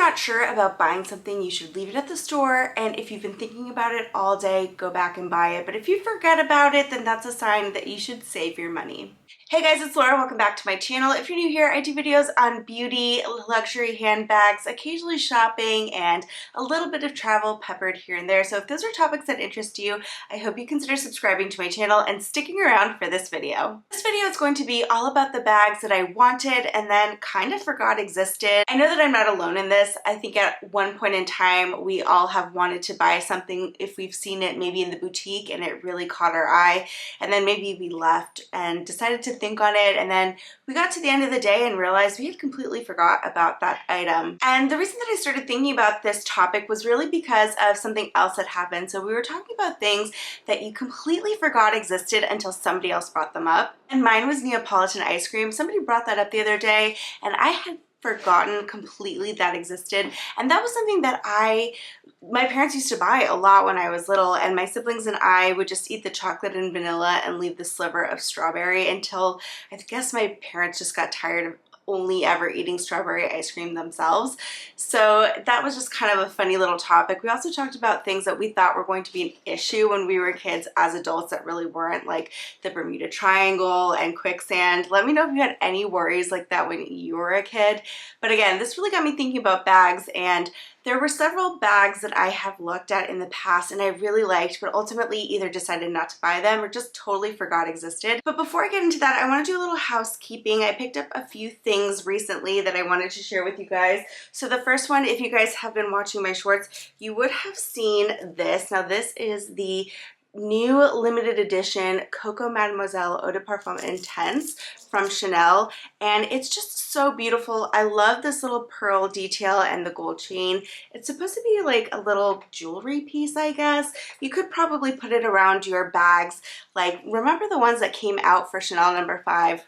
not sure about buying something, you should leave it at the store, and if you've been thinking about it all day, go back and buy it. But if you forget about it, then that's a sign that you should save your money. Hey guys, it's Laura. Welcome back to my channel. If you're new here, I do videos on beauty, luxury handbags, occasionally shopping, and a little bit of travel peppered here and there. So if those are topics that interest you, I hope you consider subscribing to my channel and sticking around for this video. This video is going to be all about the bags that I wanted and then kind of forgot existed. I know that I'm not alone in this. I think at one point in time, we all have wanted to buy something if we've seen it maybe in the boutique and it really caught our eye, and then maybe we left and decided to think on it, and then we got to the end of the day and realized we had completely forgot about that item. And the reason that I started thinking about this topic was really because of something else that happened. So we were talking about things that you completely forgot existed until somebody else brought them up, and mine was Neapolitan ice cream. Somebody brought that up the other day and I had forgotten completely that existed, and that was something that my parents used to buy a lot when I was little, and my siblings and I would just eat the chocolate and vanilla and leave the sliver of strawberry until I guess my parents just got tired of only ever eating strawberry ice cream themselves. So that was just kind of a funny little topic. We also talked about things that we thought were going to be an issue when we were kids as adults that really weren't, like the Bermuda Triangle and quicksand. Let me know if you had any worries like that when you were a kid. But again, this really got me thinking about bags, and there were several bags that I have looked at in the past and I really liked, but ultimately either decided not to buy them or just totally forgot existed. But before I get into that, I want to do a little housekeeping. I picked up a few things recently that I wanted to share with you guys. So the first one, if you guys have been watching my shorts, you would have seen this. Now this is the new limited edition Coco Mademoiselle Eau de Parfum Intense from Chanel, and it's just so beautiful. I love this little pearl detail and the gold chain. It's supposed to be like a little jewelry piece, I guess. You could probably put it around your bags. Like, remember the ones that came out for Chanel No. 5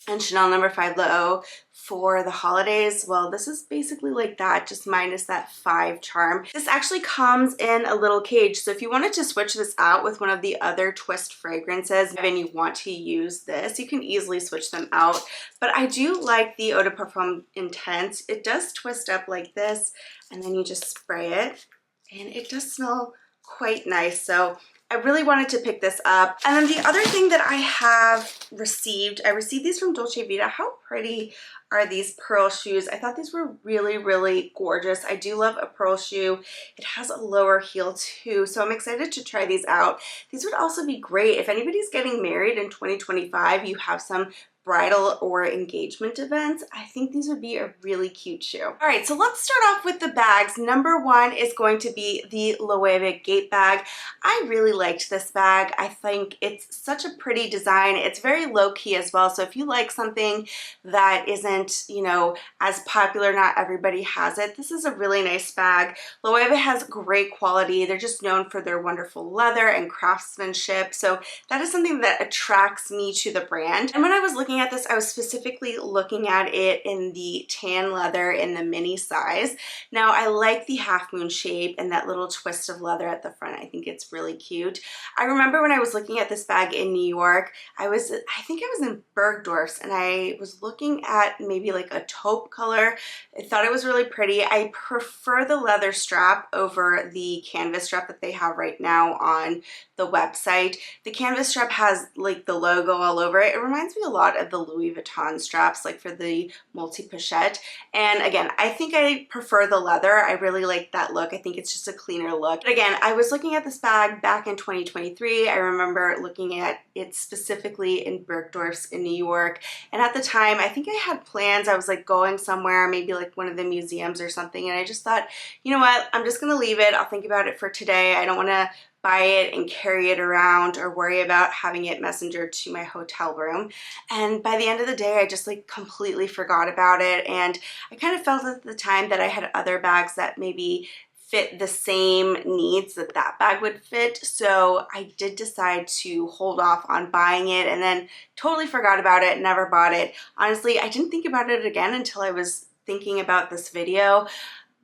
and Chanel No. 5 Loewe for the holidays? Well, this is basically like that, just minus that 5 charm. This actually comes in a little cage, so if you wanted to switch this out with one of the other twist fragrances and you want to use this, you can easily switch them out. But I do like the Eau de Parfum Intense. It does twist up like this, and then you just spray it, and it does smell quite nice. So I really wanted to pick this up. And then the other thing that I have received, I received these from Dolce Vita. How pretty are these pearl shoes? I thought these were really, really gorgeous. I do love a pearl shoe. It has a lower heel too, so I'm excited to try these out. These would also be great if anybody's getting married in 2025, you have some bridal or engagement events. I think these would be a really cute shoe. All right, so let's start off with the bags. Number one is going to be the Loewe Gate bag. I really liked this bag. I think it's such a pretty design. It's very low-key as well, so if you like something that isn't, you know, as popular, not everybody has it, this is a really nice bag. Loewe has great quality. They're just known for their wonderful leather and craftsmanship, so that is something that attracts me to the brand. And when I was looking at this, I was specifically looking at it in the tan leather in the mini size. Now I like the half moon shape and that little twist of leather at the front. I think it's really cute. I remember when I was looking at this bag in New York, I think I was in Bergdorf's, and I was looking at maybe like a taupe color. I thought it was really pretty. I prefer the leather strap over the canvas strap that they have right now on the website. The canvas strap has like the logo all over it. It reminds me a lot of the Louis Vuitton straps, like for the multi-pochette. And again, I think I prefer the leather. I really like that look. I think it's just a cleaner look. But again, I was looking at this bag back in 2023. I remember looking at it specifically in Bergdorf's in New York. And at the time, I think I had plans. I was like going somewhere, maybe like one of the museums or something. And I just thought, you know what? I'm just gonna leave it. I'll think about it for today. I don't wanna buy it and carry it around or worry about having it messengered to my hotel room. And by the end of the day, I just like completely forgot about it. And I kind of felt at the time that I had other bags that maybe fit the same needs that that bag would fit. So I did decide to hold off on buying it, and then totally forgot about it, never bought it. Honestly, I didn't think about it again until I was thinking about this video.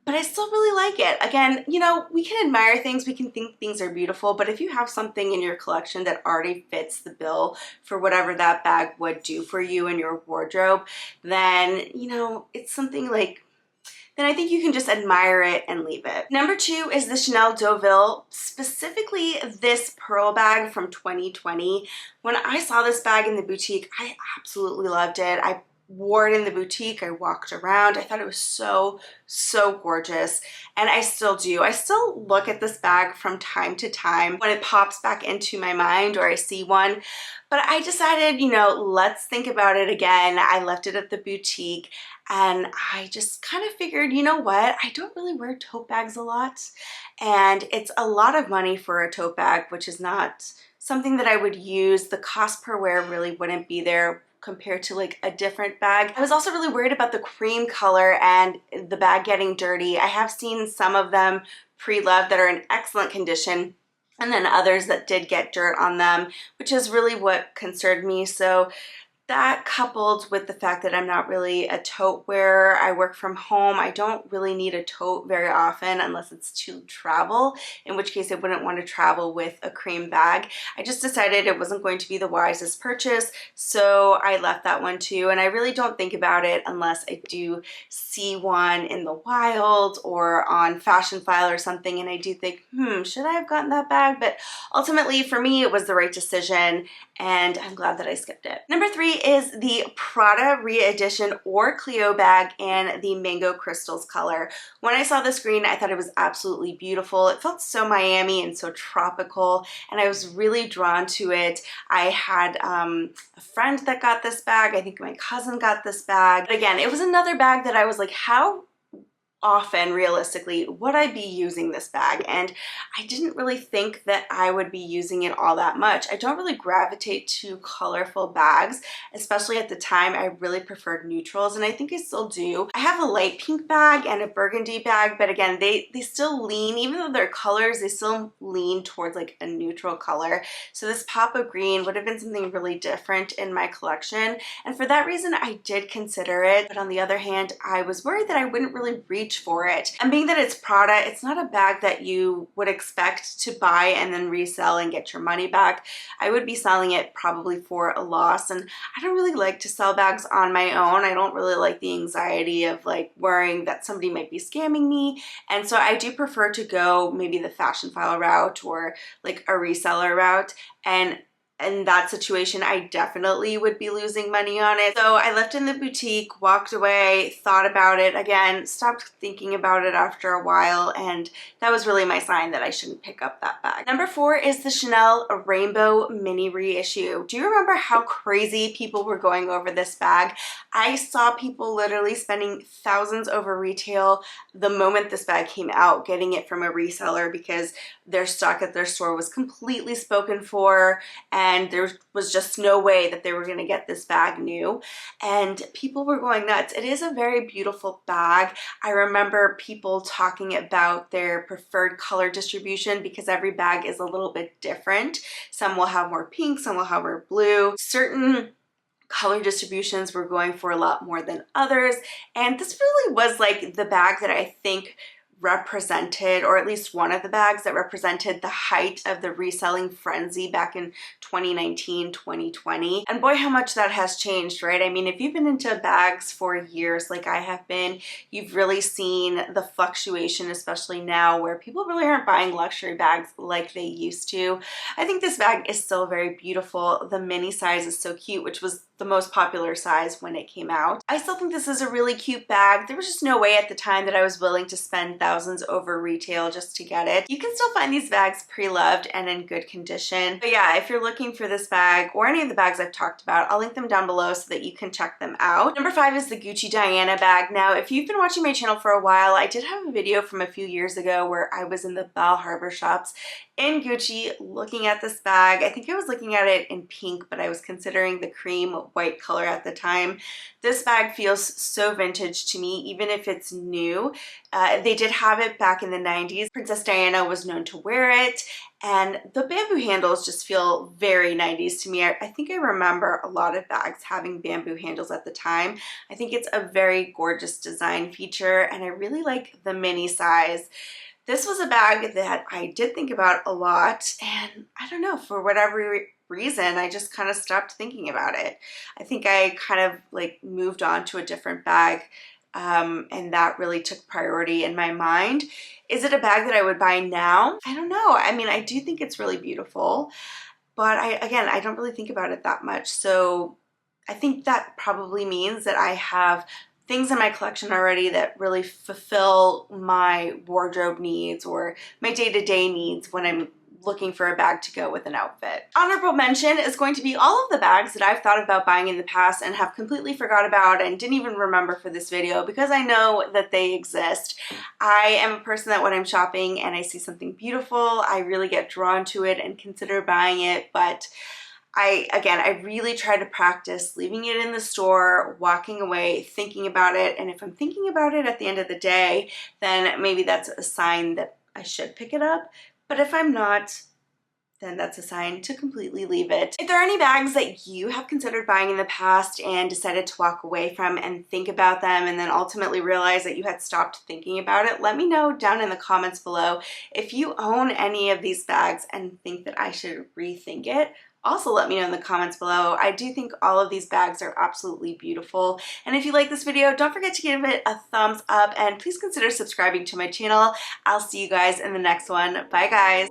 But I still really like it. Again, you know, we can admire things, we can think things are beautiful, but if you have something in your collection that already fits the bill for whatever that bag would do for you in your wardrobe, then, you know, it's something like then I think you can just admire it and leave it. Number 2 is the Chanel Deauville, specifically this pearl bag from 2020. When I saw this bag in the boutique, I absolutely loved it. I wore it in the boutique. I walked around. I thought it was so, so gorgeous. And I still do. I still look at this bag from time to time when it pops back into my mind or I see one. But I decided, you know, let's think about it again. I left it at the boutique and I just kind of figured, you know what? I don't really wear tote bags a lot. And it's a lot of money for a tote bag, which is not something that I would use. The cost per wear really wouldn't be there compared to like a different bag. I was also really worried about the cream color and the bag getting dirty. I have seen some of them pre-loved that are in excellent condition, and then others that did get dirt on them, which is really what concerned me. So that, coupled with the fact that I'm not really a tote wearer, I work from home, I don't really need a tote very often unless it's to travel, in which case I wouldn't want to travel with a cream bag. I just decided it wasn't going to be the wisest purchase, so I left that one too, and I really don't think about it unless I do see one in the wild or on Fashion File or something, and I do think, should I have gotten that bag? But ultimately for me it was the right decision, and I'm glad that I skipped it. Number 3 is the Prada Re-Edition or Clio bag in the Mango Crystals color. When I saw this green, I thought it was absolutely beautiful. It felt so Miami and so tropical, and I was really drawn to it. I had a friend that got this bag. I think my cousin got this bag. But again, it was another bag that I was like, how often realistically would I be using this bag? And I didn't really think that I would be using it all that much. I don't really gravitate to colorful bags, especially at the time. I really preferred neutrals, and I think I still do. I have a light pink bag and a burgundy bag, but again, they still lean, even though they're colors, they still lean towards like a neutral color. So this pop of green would have been something really different in my collection, and for that reason I did consider it. But on the other hand, I was worried that I wouldn't really reach for it. And being that it's Prada, it's not a bag that you would expect to buy and then resell and get your money back. I would be selling it probably for a loss, and I don't really like to sell bags on my own. I don't really like the anxiety of like worrying that somebody might be scamming me, and so I do prefer to go maybe the Fashion File route or like a reseller route, and in that situation, I definitely would be losing money on it. So I left in the boutique, walked away, thought about it again, stopped thinking about it after a while, and that was really my sign that I shouldn't pick up that bag. Number 4 is the Chanel Rainbow Mini Reissue. Do you remember how crazy people were going over this bag? I saw people literally spending thousands over retail the moment this bag came out, getting it from a reseller because their stock at their store was completely spoken for, and there was just no way that they were going to get this bag new, and people were going nuts. It is a very beautiful bag. I remember people talking about their preferred color distribution because every bag is a little bit different. Some will have more pink, some will have more blue. Certain color distributions were going for a lot more than others, and this really was like the bag that I think represented, or at least one of the bags that represented the height of the reselling frenzy back in 2019, 2020. And boy, how much that has changed, right? I mean, if you've been into bags for years like I have been, you've really seen the fluctuation, especially now where people really aren't buying luxury bags like they used to. I think this bag is still very beautiful. The mini size is so cute, which was the most popular size when it came out. I still think this is a really cute bag. There was just no way at the time that I was willing to spend thousands over retail just to get it. You can still find these bags pre-loved and in good condition. But yeah, if you're looking for this bag or any of the bags I've talked about, I'll link them down below so that you can check them out. Number 5 is the Gucci Diana bag. Now, if you've been watching my channel for a while, I did have a video from a few years ago where I was in the Bal Harbour shops in Gucci looking at this bag. I think I was looking at it in pink, but I was considering the cream white color at the time. This bag feels so vintage to me, even if it's new. They did have it back in the 90s. Princess Diana was known to wear it, and the bamboo handles just feel very 90s to me. I think I remember a lot of bags having bamboo handles at the time. I think it's a very gorgeous design feature, and I really like the mini size. This was a bag that I did think about a lot, and I don't know, for whatever reason, I just kind of stopped thinking about it. I think I kind of like moved on to a different bag and that really took priority in my mind. Is it a bag that I would buy now? I don't know. I mean, I do think it's really beautiful, but I don't really think about it that much. So I think that probably means that I have things in my collection already that really fulfill my wardrobe needs or my day-to-day needs when I'm looking for a bag to go with an outfit. Honorable mention is going to be all of the bags that I've thought about buying in the past and have completely forgot about and didn't even remember for this video because I know that they exist. I am a person that when I'm shopping and I see something beautiful, I really get drawn to it and consider buying it, but I really try to practice leaving it in the store, walking away, thinking about it, and if I'm thinking about it at the end of the day, then maybe that's a sign that I should pick it up. But if I'm not, then that's a sign to completely leave it. If there are any bags that you have considered buying in the past and decided to walk away from and think about them and then ultimately realize that you had stopped thinking about it, let me know down in the comments below. If you own any of these bags and think that I should rethink it, also let me know in the comments below. I do think all of these bags are absolutely beautiful. And if you like this video, don't forget to give it a thumbs up and please consider subscribing to my channel. I'll see you guys in the next one. Bye guys.